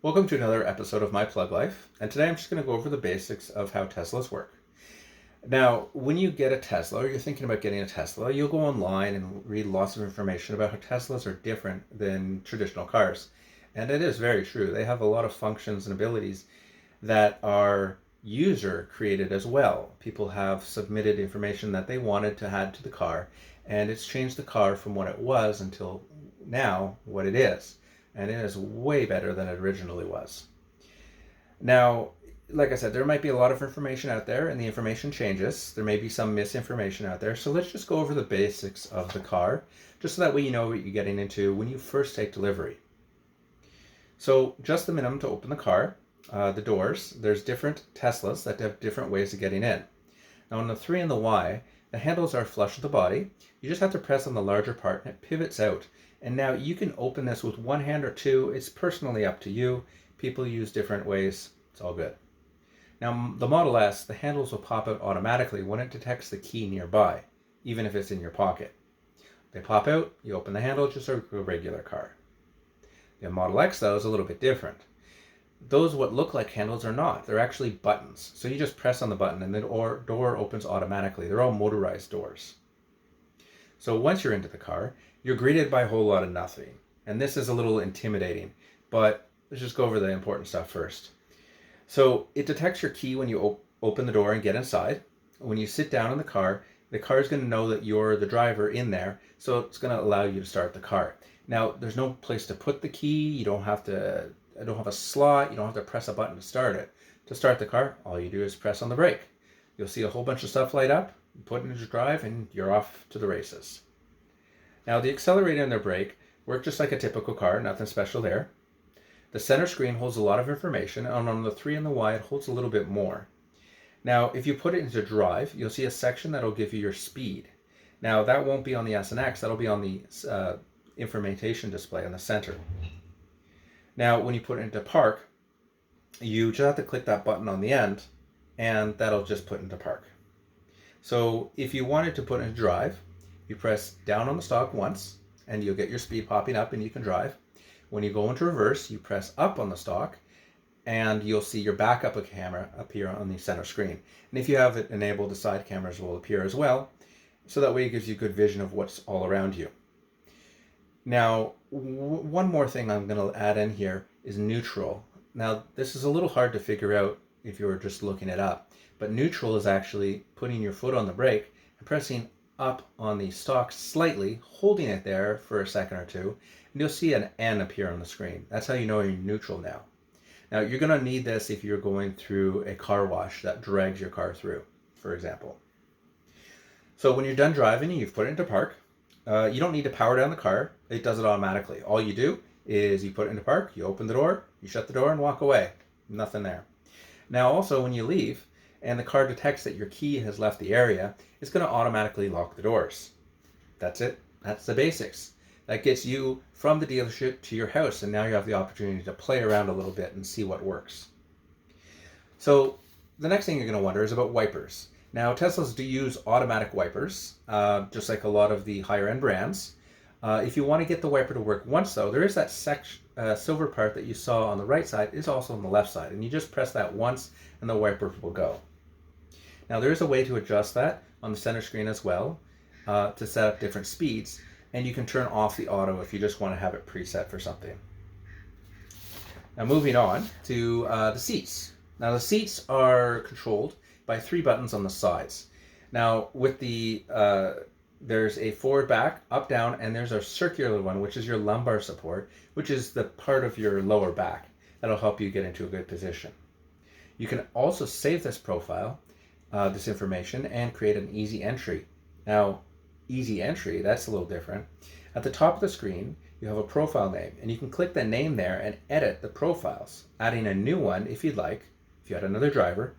Welcome to another episode of My Plug Life, and today I'm just going to go over the basics of how Teslas work. Now, when you get a Tesla, or you're thinking about getting a Tesla, you'll go online and read lots of information about how Teslas are different than traditional cars. And it is very true. They have a lot of functions and abilities that are user created as well. People have submitted information that they wanted to add to the car, and it's changed the car from what it was until now what it is. And it is way better than it originally was. Now, like I said, there might be a lot of information out there and the information changes. There may be some misinformation out there. So let's just go over the basics of the car, just so that way you know what you're getting into when you first take delivery. So just the minimum to open the car, the doors. There's different Teslas that have different ways of getting in. Now on the 3 and the Y, the handles are flush with the body. You just have to press on the larger part and it pivots out. And now you can open this with one hand or two. It's personally up to you. People use different ways. It's all good. Now the Model S, the handles will pop out automatically when it detects the key nearby, even if it's in your pocket. They pop out, you open the handle just like a regular car. The Model X though is a little bit different. Those what look like handles are not. They're actually buttons. So you just press on the button and the door opens automatically. They're all motorized doors. So once you're into the car, you're greeted by a whole lot of nothing. And this is a little intimidating, but let's just go over the important stuff first. So it detects your key when you open the door and get inside. When you sit down in the car is going to know that you're the driver in there, so it's going to allow you to start the car. Now, there's no place to put the key. You don't have a slot. You don't have to press a button to start it. To start the car, all you do is press on the brake. You'll see a whole bunch of stuff light up, put it into drive, and you're off to the races. Now, the accelerator and the brake work just like a typical car, nothing special there. The center screen holds a lot of information, and on the 3 and the Y, it holds a little bit more. Now, if you put it into drive, you'll see a section that'll give you your speed. Now, that won't be on the S and X, that'll be on the information display on the center. Now, when you put it into park, you just have to click that button on the end, and that'll just put into park. So if you wanted to put it into drive, you press down on the stalk once, and you'll get your speed popping up, and you can drive. When you go into reverse, you press up on the stalk, and you'll see your backup camera appear on the center screen. And if you have it enabled, the side cameras will appear as well, so that way it gives you good vision of what's all around you. Now, one more thing I'm going to add in here is neutral. Now, this is a little hard to figure out if you're just looking it up, but neutral is actually putting your foot on the brake and pressing up on the stalk slightly, holding it there for a second or two, and you'll see an N appear on the screen. That's how you know you're neutral now. Now, you're going to need this if you're going through a car wash that drags your car through, for example. So when you're done driving and you've put it into park, you don't need to power down the car. It does it automatically. All you do is you put it into park, you open the door, you shut the door and walk away. Nothing there. Now also when you leave and the car detects that your key has left the area, it's going to automatically lock the doors. That's it. That's the basics. That gets you from the dealership to your house, and now you have the opportunity to play around a little bit and see what works. So the next thing you're going to wonder is about wipers. Now, Teslas do use automatic wipers, just like a lot of the higher-end brands. If you want to get the wiper to work once, though, there is that silver part that you saw on the right side is also on the left side, and you just press that once, and the wiper will go. Now, there is a way to adjust that on the center screen as well, to set up different speeds, and you can turn off the auto if you just want to have it preset for something. Now, moving on to the seats. Now, the seats are controlled by 3 buttons on the sides. Now, with the there's a forward, back, up, down, and there's a circular one, which is your lumbar support, which is the part of your lower back. That'll help you get into a good position. You can also save this profile, this information, and create an easy entry. Now, easy entry, that's a little different. At the top of the screen, you have a profile name, and you can click the name there and edit the profiles, adding a new one if you'd like, if you had another driver.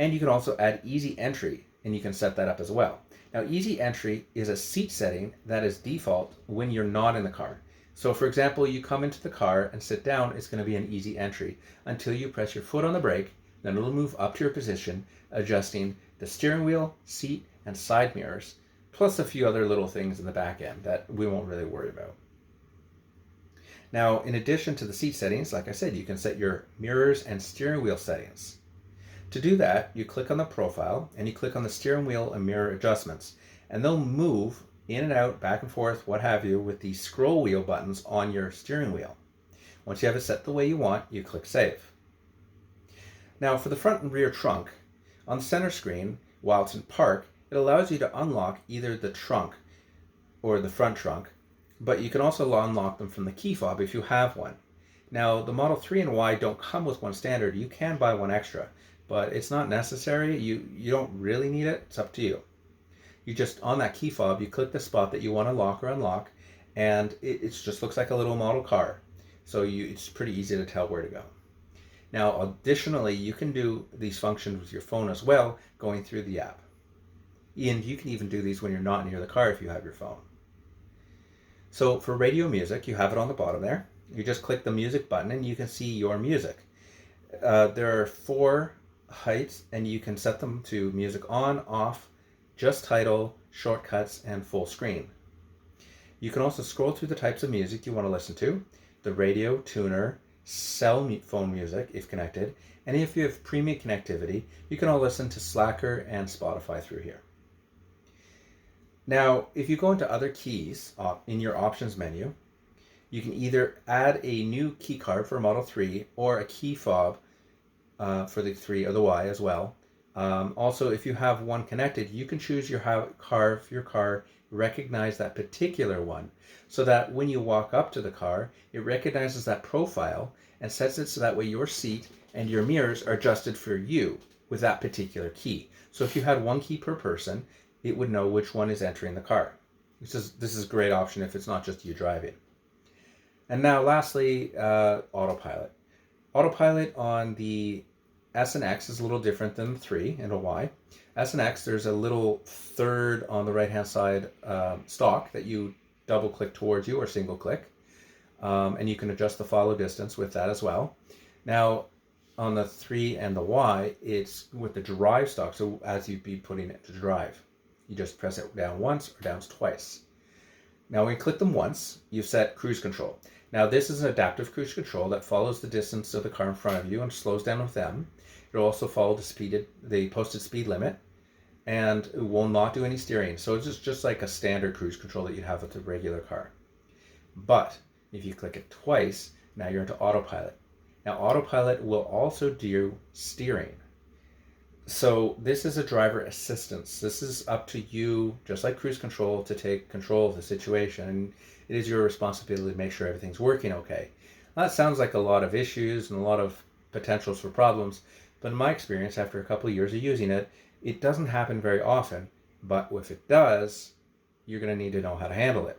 And you can also add easy entry, and you can set that up as well. Now, easy entry is a seat setting that is default when you're not in the car. So for example, you come into the car and sit down, it's going to be an easy entry until you press your foot on the brake, then it'll move up to your position, adjusting the steering wheel, seat, and side mirrors, plus a few other little things in the back end that we won't really worry about. Now, in addition to the seat settings, like I said, you can set your mirrors and steering wheel settings. To do that, you click on the profile and you click on the steering wheel and mirror adjustments, and they'll move in and out, back and forth, what have you, with the scroll wheel buttons on your steering wheel. Once you have it set the way you want, you click Save. Now, for the front and rear trunk, on the center screen, while it's in park, it allows you to unlock either the trunk or the front trunk, but you can also unlock them from the key fob if you have one. Now, the Model 3 and Y don't come with one standard. You can buy one extra, but it's not necessary. You don't really need it. It's up to you. You just, on that key fob, you click the spot that you want to lock or unlock, and it just looks like a little model car. So it's pretty easy to tell where to go. Now, additionally, you can do these functions with your phone as well, going through the app. And you can even do these when you're not near the car if you have your phone. So for radio music, you have it on the bottom there. You just click the music button and you can see your music. There are 4 heights and you can set them to music on, off, just title, shortcuts, and full screen. You can also scroll through the types of music you want to listen to, the radio, tuner, cell phone music if connected, and if you have premium connectivity, you can all listen to Slacker and Spotify through here. Now, if you go into other keys in your options menu, you can either add a new key card for Model 3 or a key fob for the 3 or the Y as well. Also, if you have one connected, you can choose your car recognize that particular one so that when you walk up to the car, it recognizes that profile and sets it so that way your seat and your mirrors are adjusted for you with that particular key. So if you had one key per person, it would know which one is entering the car. This is a great option if it's not just you driving. And now lastly, Autopilot. Autopilot on the S and X is a little different than the 3 and a Y. S and X, there's a little third on the right hand side stalk that you double click towards you or single click. And you can adjust the follow distance with that as well. Now, on the 3 and the Y, it's with the drive stalk, so as you'd be putting it to drive. You just press it down once or down twice. Now when you click them once, you've set cruise control. Now this is an adaptive cruise control that follows the distance of the car in front of you and slows down with them. It'll also follow the posted speed limit, and it will not do any steering. So it's just like a standard cruise control that you'd have with a regular car. But if you click it twice, now you're into Autopilot. Now Autopilot will also do steering. So this is a driver assistance. This is up to you, just like cruise control, to take control of the situation. And it is your responsibility to make sure everything's working okay. That sounds like a lot of issues and a lot of potentials for problems, but in my experience, after a couple of years of using it, it doesn't happen very often. But if it does, you're going to need to know how to handle it.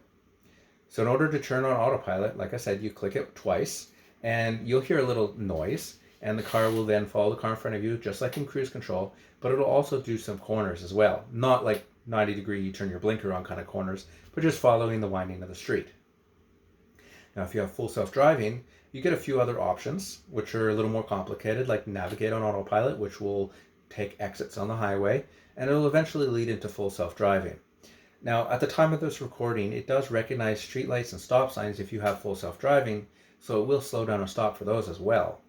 So in order to turn on Autopilot, like I said, you click it twice, and you'll hear a little noise. And the car will then follow the car in front of you, just like in cruise control, but it'll also do some corners as well. Not like 90-degree, you turn your blinker on kind of corners, but just following the winding of the street. Now, if you have full self-driving, you get a few other options, which are a little more complicated, like navigate on Autopilot, which will take exits on the highway, and it'll eventually lead into full self-driving. Now, at the time of this recording, it does recognize streetlights and stop signs if you have full self-driving, so it will slow down and stop for those as well.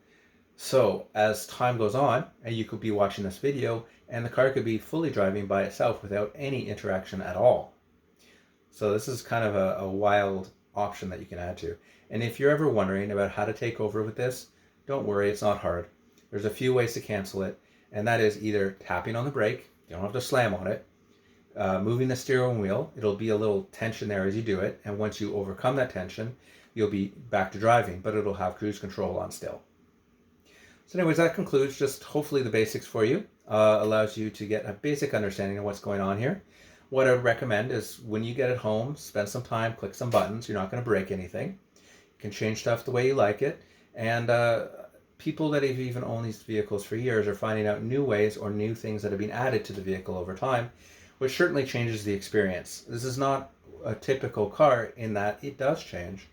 So as time goes on, and you could be watching this video, and the car could be fully driving by itself without any interaction at all. So this is kind of a wild option that you can add to. And if you're ever wondering about how to take over with this, don't worry, it's not hard. There's a few ways to cancel it, and that is either tapping on the brake, you don't have to slam on it, moving the steering wheel, it'll be a little tension there as you do it, and once you overcome that tension, you'll be back to driving, but it'll have cruise control on still. So anyways, that concludes just hopefully the basics for you. Allows you to get a basic understanding of what's going on here. What I would recommend is when you get it home, spend some time, click some buttons. You're not going to break anything. You can change stuff the way you like it. And people that have even owned these vehicles for years are finding out new ways or new things that have been added to the vehicle over time, which certainly changes the experience. This is not a typical car in that it does change.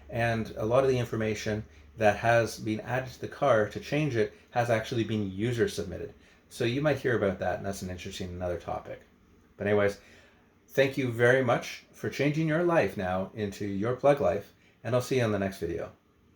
And a lot of the information that has been added to the car to change it has actually been user submitted. So you might hear about that, and that's an interesting another topic. But anyways, thank you very much for changing your life now into your plug life, and I'll see you on the next video.